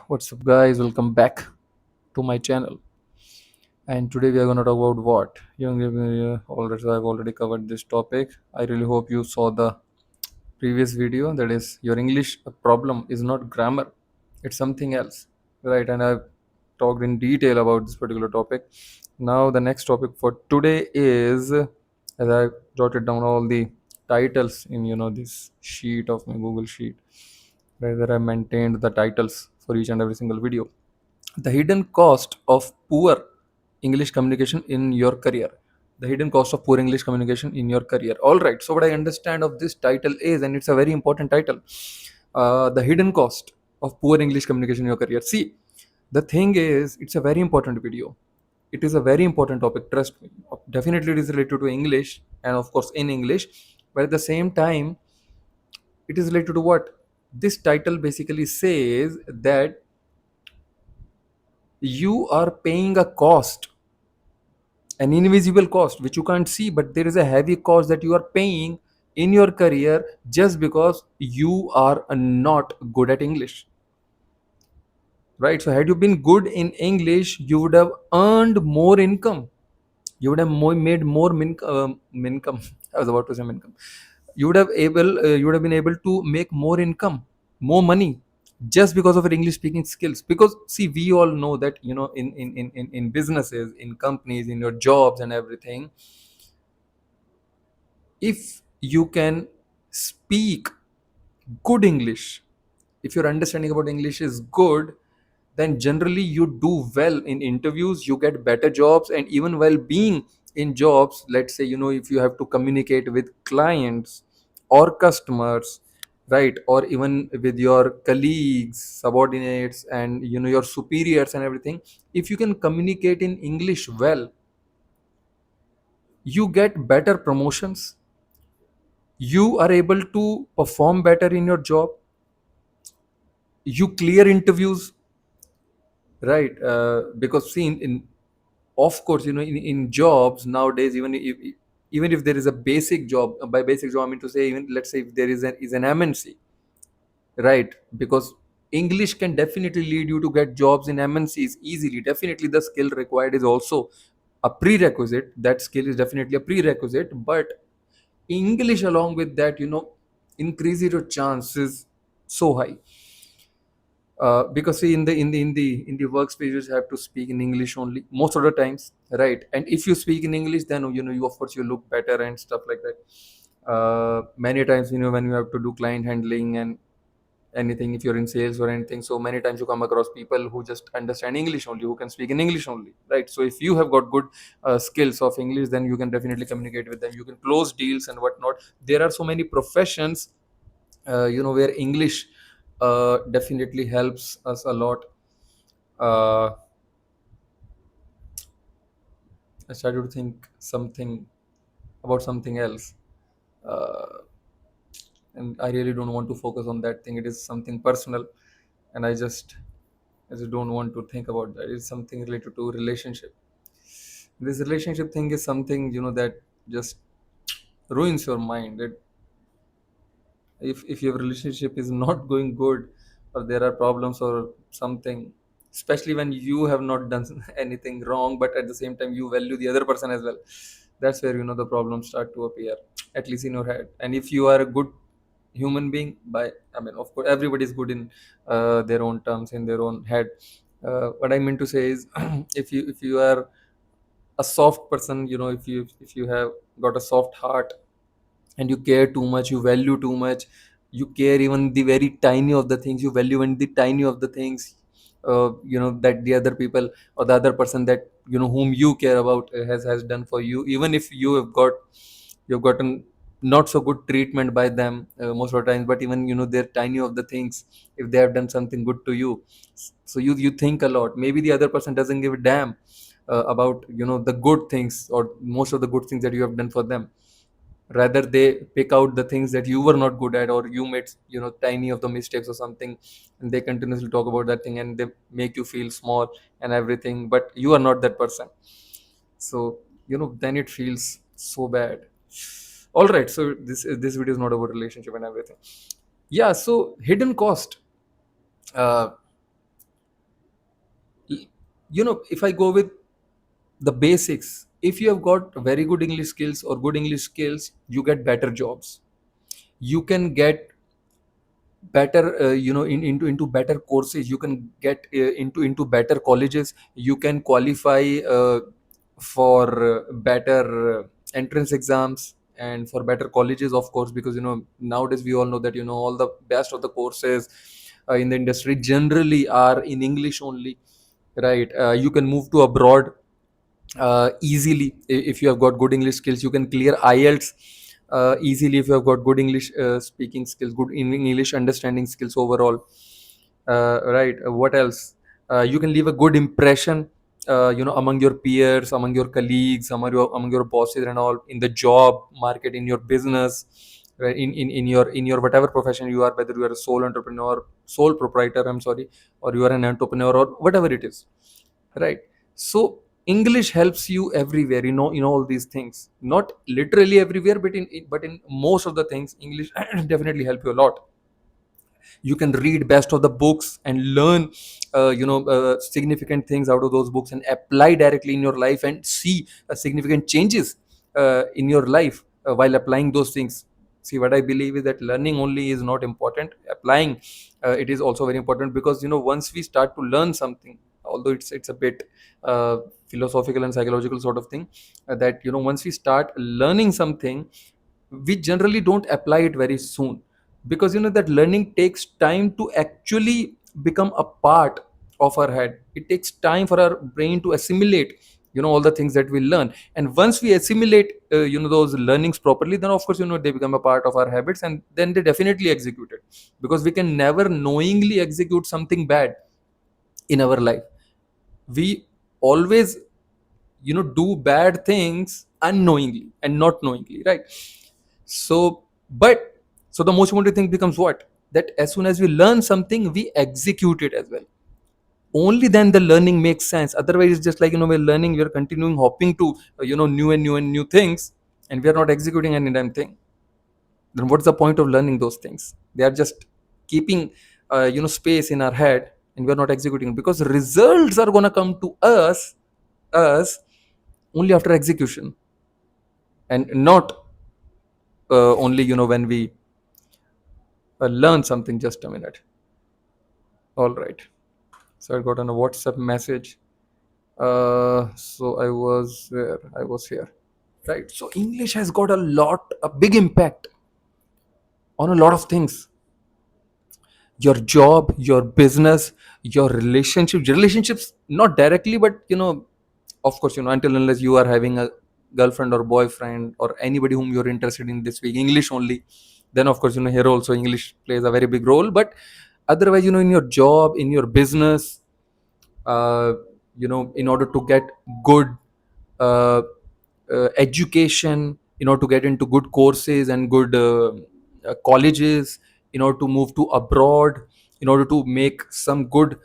What's up, guys? Welcome back to my channel. And today we are going to talk about what? Already, I've already covered this topic. I really hope you saw the previous video. That is, your English problem is not grammar, it's something else, right? And I've talked in detail about this particular topic. Now, the next topic for today is, as I jotted down all the titles in this sheet of my Google sheet, right? Where I maintained the titles for each and every single video. The hidden cost of poor English communication in your career. The hidden cost of poor English communication in your career. All right, so what I understand of this title is, and it's a very important title, the hidden cost of poor English communication in your career. See, the thing is, it's a very important video. It is a very important topic, trust me. Definitely it is related to English, and of course in English, but at the same time it is related to what this title basically says, that you are paying a cost, an invisible cost which you can't see, but there is a heavy cost that you are paying in your career just because you are not good at English, right? So had you been good in English, you would have earned more income. You would have made more income. I was about to say income. You would have been able to make more income, more money, just because of your English speaking skills. Because see, we all know that in businesses, in companies, in your jobs and everything, if you can speak good English, if your understanding about English is good, then generally you do well in interviews, you get better jobs, and even while being in jobs, let's say, if you have to communicate with clients or customers, right, or even with your colleagues, subordinates, and your superiors and everything, if you can communicate in English well, you get better promotions, you are able to perform better in your job, you clear interviews, right? Because see, of course, in jobs nowadays, even if there is a basic job, by basic job I mean to say, even let's say if there is an MNC, right? Because English can definitely lead you to get jobs in MNCs easily. Definitely the skill required is also a prerequisite. That skill is definitely a prerequisite, but English along with that, increases your chances so high. Because see, in the workspace, you have to speak in English only most of the times, right? And if you speak in English, then you, of course, you look better and stuff like that. Many times, when you have to do client handling and anything, if you're in sales or anything, so many times you come across people who just understand English only, who can speak in English only, right? So if you have got good skills of English, then you can definitely communicate with them, you can close deals and whatnot. There are so many professions, where English definitely helps us a lot. uh, I started to think something about something else, uh, and I really don't want to focus on that thing. It is something personal, and I just don't want to think about that. It's something related to relationship. This relationship thing is something, that just ruins your mind. If your relationship is not going good, or there are problems or something, especially when you have not done anything wrong, but at the same time you value the other person as well, that's where the problems start to appear, at least in your head. And if you are a good human being, I mean, of course everybody is good in their own terms, in their own head. What I mean to say is, if you are a soft person, if you have got a soft heart, and you care too much, you value too much, you care even the very tiny of the things, you value even the tiny of the things, that the other people or the other person that whom you care about has done for you, even if you've gotten not so good treatment by them most of the times, but even they're tiny of the things, if they have done something good to you, so you think a lot. Maybe the other person doesn't give a damn about the good things or most of the good things that you have done for them. Rather they pick out the things that you were not good at, or you made tiny of the mistakes or something, and they continuously talk about that thing, and they make you feel small and everything, but you are not that person. So then it feels so bad. All right, so this video is not about relationship and everything. Yeah, so hidden cost. uh, If I go with the basics, if you have got very good English skills or good English skills, you get better jobs. You can get better, into better courses. You can get into better colleges. You can qualify for better entrance exams and for better colleges, of course, because nowadays we all know that all the best of the courses in the industry generally are in English only, right? You can move to abroad easily. If you have got good English skills, you can clear IELTS easily. If you have got good English speaking skills, good in English understanding skills overall, right? What else? You can leave a good impression, among your peers, among your colleagues, among your bosses and all, in the job market, in your business, right? In your whatever profession you are, whether you are a sole entrepreneur, sole proprietor, I'm sorry, or you are an entrepreneur, or whatever it is, right? So English helps you everywhere, all these things. Not literally everywhere, but in most of the things, English definitely help you a lot. You can read best of the books and learn significant things out of those books, and apply directly in your life, and see significant changes in your life while applying those things. See, what I believe is that learning only is not important. Applying, it is also very important, because once we start to learn something, although it's a bit uh, philosophical and psychological sort of thing, that once we start learning something, we generally don't apply it very soon, because that learning takes time to actually become a part of our head. It takes time for our brain to assimilate all the things that we learn. And once we assimilate those learnings properly, then of course they become a part of our habits, and then they definitely execute it, because we can never knowingly execute something bad in our life. We always do bad things unknowingly and not knowingly, right? So, but so the most important thing becomes what? That as soon as we learn something, we execute it as well. Only then the learning makes sense. Otherwise, it's just like we're learning, we're continuing hopping to new and new and new things, and we are not executing any damn thing. Then what's the point of learning those things? They are just keeping space in our head, and we're not executing, because results are gonna come to us only after execution, and not only when we learn something. Just a minute. All right. So I got on a WhatsApp message. So I was where? I was here. Right. So English has got a big impact on a lot of things. Your job, your business, your relationships, not directly, but of course, until unless you are having a girlfriend or boyfriend or anybody whom you're interested in this week, English only, then of course, here also English plays a very big role. But otherwise, in your job, in your business, uh, in order to get good uh, education, in order to get into good courses and good colleges, in order to move to abroad, in order to make some good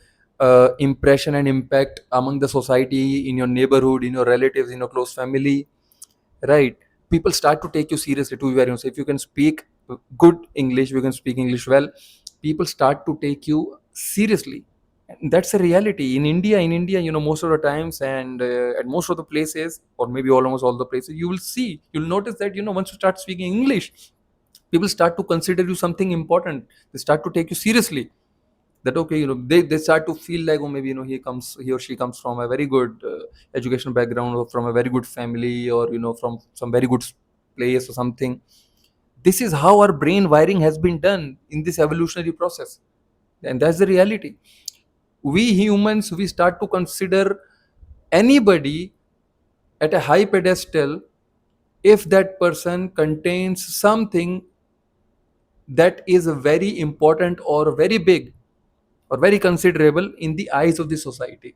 impression and impact among the society, in your neighborhood, in your relatives, in your close family, right? People start to take you seriously. To be very honest, if you can speak good English, you can speak English well, people start to take you seriously. And that's a reality in India, most of the times, and at most of the places, or maybe almost all the places, you'll notice that once you start speaking English, people start to consider you something important. They start to take you seriously. That okay, they start to feel like, oh, maybe he or she comes from a very good educational background, or from a very good family, or from some very good place or something. This is how our brain wiring has been done in this evolutionary process, and that's the reality. We humans, we start to consider anybody at a high pedestal if that person contains something that is very important or very big or very considerable in the eyes of the society.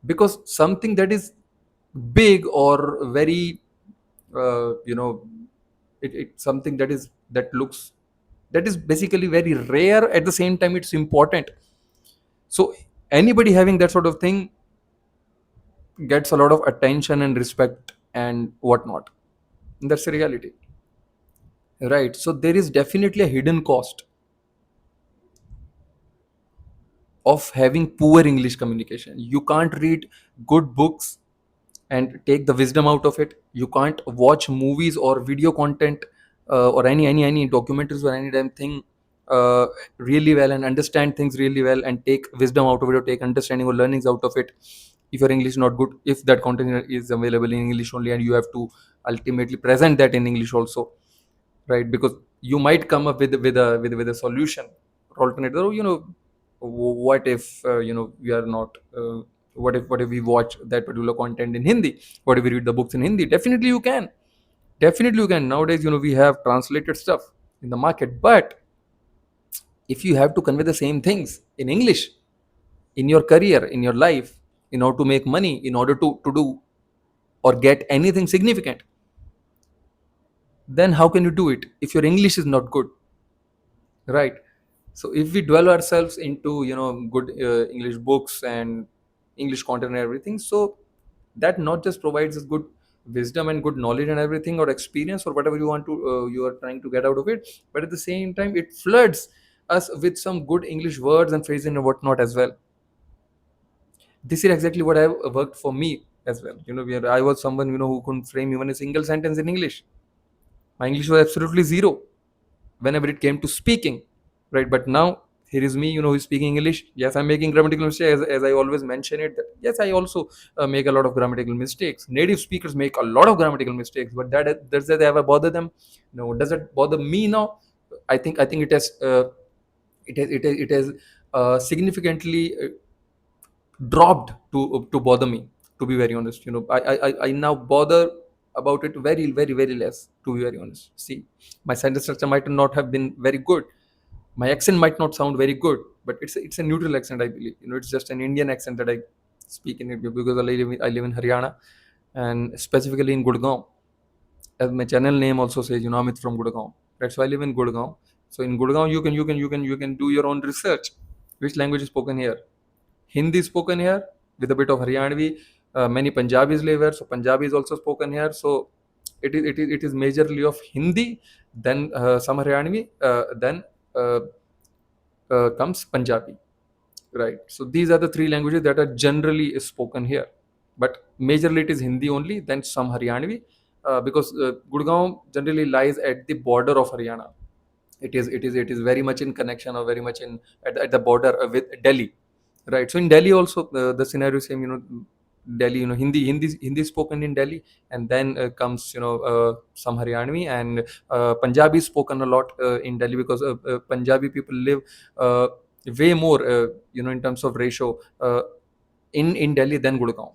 Because something that is big or very something that is basically very rare, at the same time it's important. So anybody having that sort of thing gets a lot of attention and respect and whatnot. And that's the reality, right? So there is definitely a hidden cost. of having poor English communication. You can't read good books and take the wisdom out of it. You can't watch movies or video content, or any documentaries or any damn thing uh, really well and understand things really well and take wisdom out of it or take understanding or learnings out of it if your English is not good, if that content is available in English only and you have to ultimately present that in English also, right? Because you might come up with a solution or alternative. Oh, what if we are not what if we watch that particular content in Hindi? What if we read the books in Hindi? Definitely you can. Definitely you can. Nowadays, we have translated stuff in the market. But if you have to convey the same things in English in your career, in your life, in order to make money, in order to do or get anything significant, then how can you do it if your English is not good, right? So if we dwell ourselves into good English books and English content and everything, so that not just provides us good wisdom and good knowledge and everything or experience or whatever you are trying to get out of it, but at the same time it floods us with some good English words and phrases and whatnot as well. This is exactly what I worked for me as well. Where I was someone who couldn't frame even a single sentence in English. My English was absolutely zero whenever it came to speaking, right? But now here is me, who's speaking English. Yes, I'm making grammatical mistakes, as I always mention it. That yes, I also make a lot of grammatical mistakes. Native speakers make a lot of grammatical mistakes, but that does that ever bother them? No. Does it bother me now? I think it has significantly dropped to bother me, to be very honest. I now bother about it very very very less, to be very honest. See, my sentence structure might not have been very good, my accent might not sound very good, but it's a neutral accent, I believe. It's just an Indian accent that I speak in it, because I live in Haryana, and specifically in Gurgaon. As my channel name also says, Amit from Gurgaon. That's why I live in Gurgaon. So in Gurgaon, you can do your own research. Which language is spoken here? Hindi is spoken here with a bit of Haryanvi. Many Punjabis live here, so Punjabi is also spoken here. So it is majorly of Hindi, then some Haryanvi, then uh, comes Punjabi, right? So these are the three languages that are generally spoken here, but majorly it is Hindi only, then some Haryanvi, because Gurgaon generally lies at the border of Haryana. It is very much in connection, or very much at the border with Delhi, right? So in Delhi also, the scenario is same. Delhi, Hindi is spoken in Delhi, and then comes some Haryanvi, and Punjabi is spoken a lot in Delhi, because Punjabi people live uh, way more, in terms of ratio, in Delhi than Gurgaon,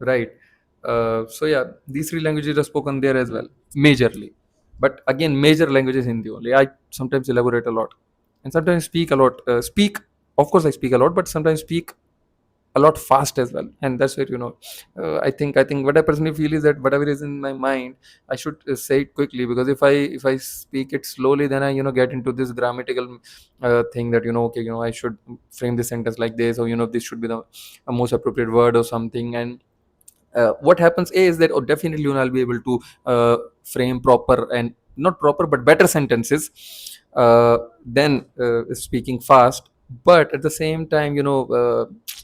right? So yeah, these three languages are spoken there as well, majorly. But again, major language is Hindi only. I sometimes elaborate a lot, and sometimes speak a lot. Speak, of course, I speak a lot, but sometimes speak a lot fast as well. And that's where I think what I personally feel is that whatever is in my mind, I should say it quickly, because if I speak it slowly, then I get into this grammatical thing that okay, I should frame this sentence like this, or this should be the most appropriate word or something. And what happens is that, definitely I'll be able to frame proper, and not proper but better sentences than speaking fast. But at the same time,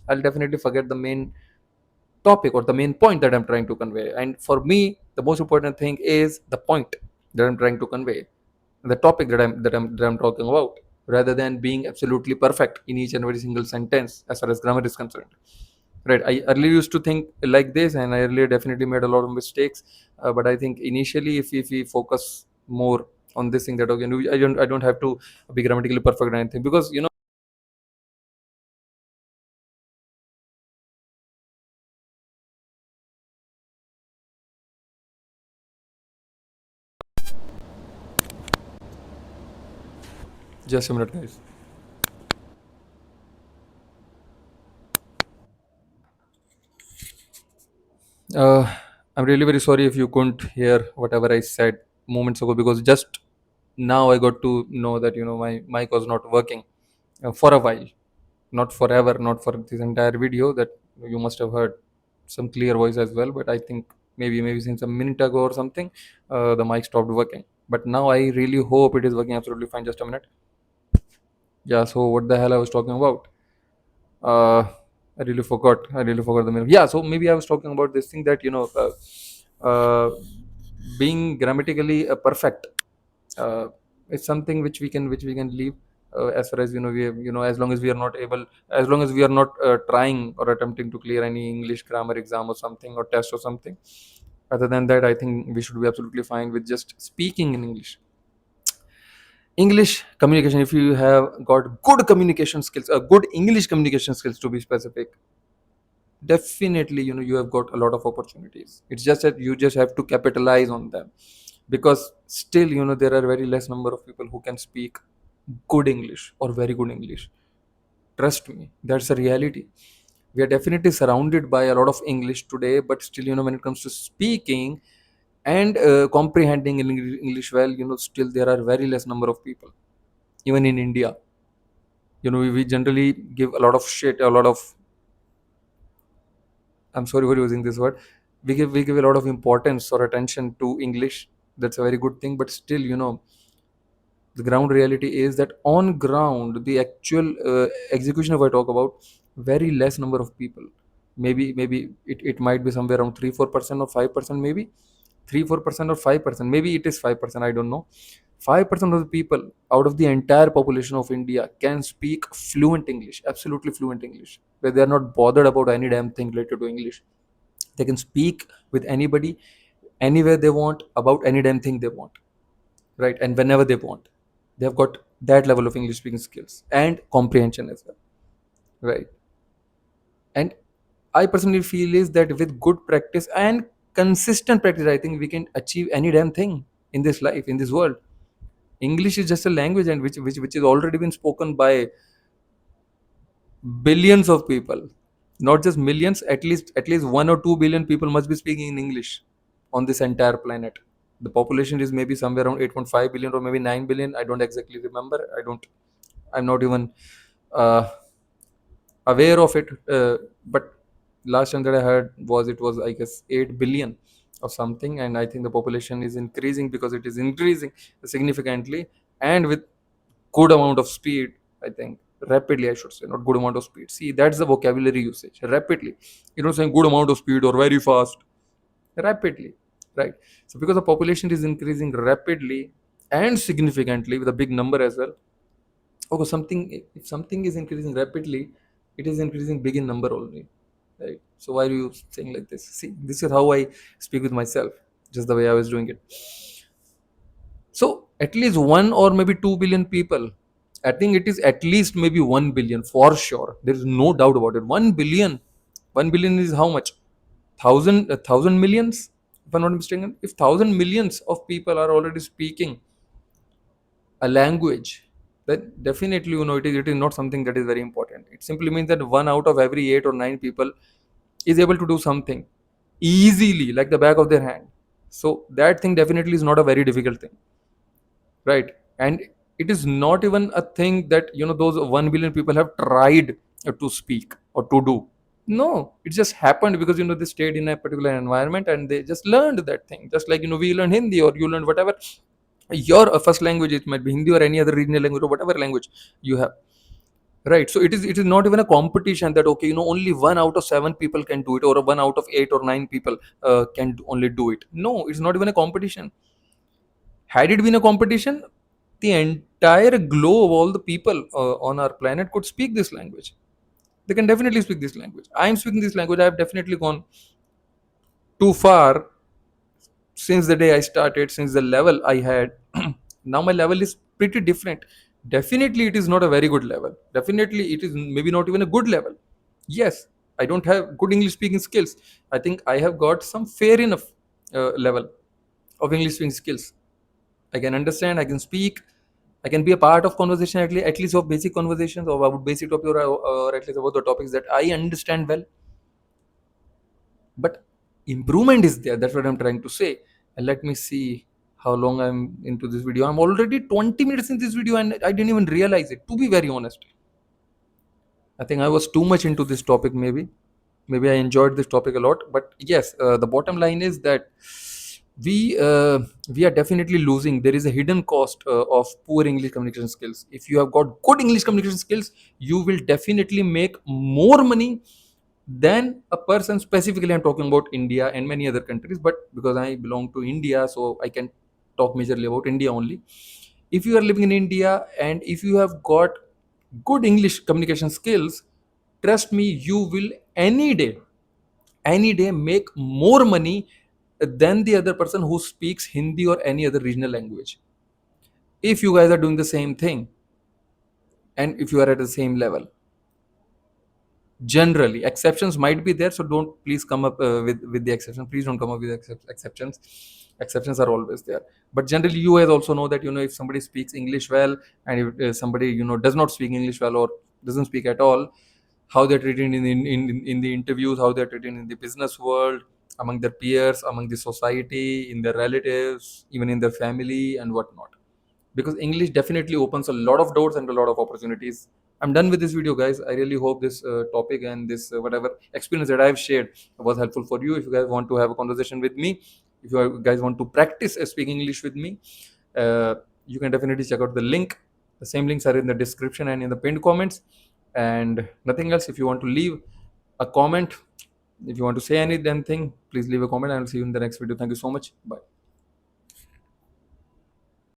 I'll definitely forget the main topic or the main point that I'm trying to convey. And for me, the most important thing is the point that I'm trying to convey, the topic that I'm talking about, rather than being absolutely perfect in each and every single sentence as far as grammar is concerned. Right. I earlier used to think like this, and I earlier definitely made a lot of mistakes. But I think initially, if we focus more on this thing, that okay, no, I don't have to be grammatically perfect or anything, because just a minute, guys. Uh, I'm really very sorry if you couldn't hear whatever I said moments ago, because just now I got to know that my mic was not working for a while, not forever, not for this entire video. That you must have heard some clear voice as well, but I think maybe since a minute ago or something, the mic stopped working. But now I really hope it is working absolutely fine. Just a minute. Yeah. So what the hell I was talking about? uh, I really forgot the meaning. Yeah, so maybe I was talking about this thing that uh, being grammatically perfect uh, is something which we can leave, as far as as long as we are not able, as long as we are not trying or attempting to clear any English grammar exam or something, or test or something. Other than that, I think we should be absolutely fine with just speaking in English communication. If you have got good communication skills, good English communication skills to be specific, definitely you have got a lot of opportunities. It's just that you just have to capitalize on them, because still there are very less number of people who can speak good English or very good English. Trust me, that's a reality. We are definitely surrounded by a lot of English today, but still when it comes to speaking and comprehending English well, still there are very less number of people. Even in India, we generally give a lot of shit, a lot of, I'm sorry for using this word. We give a lot of importance or attention to English. That's a very good thing, but still, the ground reality is that on ground, the actual execution, if I talk about, very less number of people. Maybe it might be somewhere around 3-4% or 5%, maybe 3-4% or 5%. Maybe it is 5%. I don't know. 5% of the people out of the entire population of India can speak fluent English, absolutely fluent English, where they are not bothered about any damn thing related to English. They can speak with anybody, anywhere they want, about any damn thing they want, right? And whenever they want, they have got that level of English speaking skills and comprehension as well, right? And I personally feel is that with good practice and consistent practice, I think we can achieve any damn thing in this life, in this world. English is just a language, and which is already been spoken by billions of people, not just millions. At least 1 or 2 billion people must be speaking in English on this entire planet. The population is maybe somewhere around 8.5 billion or maybe 9 billion. I don't exactly remember. I'm not even uh, aware of it, but last time that I heard was, it was, I guess, 8 billion or something. And I think the population is increasing, because it is increasing significantly, and with good amount of speed, I think. Rapidly, I should say, not good amount of speed. See, that's the vocabulary usage. Rapidly, saying good amount of speed or very fast. Rapidly, right? So because the population is increasing rapidly and significantly, with a big number as well. Okay, if something is increasing rapidly, it is increasing big in number only, right? So why are you saying like this? See, this is how I speak with myself, just the way I was doing it. So at least 1 or maybe 2 billion people. I think it is at least maybe 1 billion for sure. There is no doubt about it. 1 billion. 1 billion is how much? Thousand millions, if I'm not mistaken. If thousand millions of people are already speaking a language, then definitely it is not something that is very important. It simply means that one out of every 8 or 9 people is able to do something easily, like the back of their hand. So that thing definitely is not a very difficult thing, right? And it is not even a thing that those 1 billion people have tried to speak or to do. No, it just happened because they stayed in a particular environment and they just learned that thing, just like we learn Hindi, or you learn whatever your first language. It might be Hindi or any other regional language or whatever language you have, right? So it is not even a competition that, okay, only 1 out of 7 people can do it, or 1 out of 8 or 9 people can only do it. No, it's not even a competition. Had it been a competition, the entire globe, all the people on our planet could speak this language. They can definitely speak this language. I am speaking this language. I have definitely gone too far since the day I started, since the level I had. Now my level is pretty different. Definitely, it is not a very good level. Definitely, it is maybe not even a good level. Yes, I don't have good English speaking skills. I think I have got some fair enough level of English speaking skills. I can understand, I can speak, I can be a part of conversation, at least of basic conversations, or about basic topic, or at least about the topics that I understand well. But improvement is there. That's what I'm trying to say. And let me see how long I'm into this video. I'm already 20 minutes in this video and I didn't even realize it, to be very honest. I think I was too much into this topic. Maybe I enjoyed this topic a lot. But yes, the bottom line is that We uh, we are definitely losing. There is a hidden cost of poor English communication skills. If you have got good English communication skills, you will definitely make more money than a person. Specifically, I'm talking about India and many other countries, but because I belong to India, so I can talk majorly about India only. If you are living in India and if you have got good English communication skills, trust me, you will any day make more money than the other person who speaks Hindi or any other regional language, if you guys are doing the same thing and if you are at the same level. Generally, exceptions might be there, so don't please come up with the exception. Please don't come up with exceptions. Exceptions are always there, but generally you guys also know that, if somebody speaks English well, and if somebody does not speak English well or doesn't speak at all, how they're treated in the interviews, how they're treated in the business world, among their peers, among the society, in their relatives, even in their family and whatnot. Because English definitely opens a lot of doors and a lot of opportunities. I'm done with this video, guys. I really hope this topic and this whatever experience that I've shared was helpful for you. If you guys want to have a conversation with me, if you guys want to practice speaking English with me, uh, you can definitely check out the link. The same links are in the description and in the pinned comments. And nothing else. If you want to leave a comment, if you want to say anything, please leave a comment. I will see you in the next video. Thank you so much. Bye.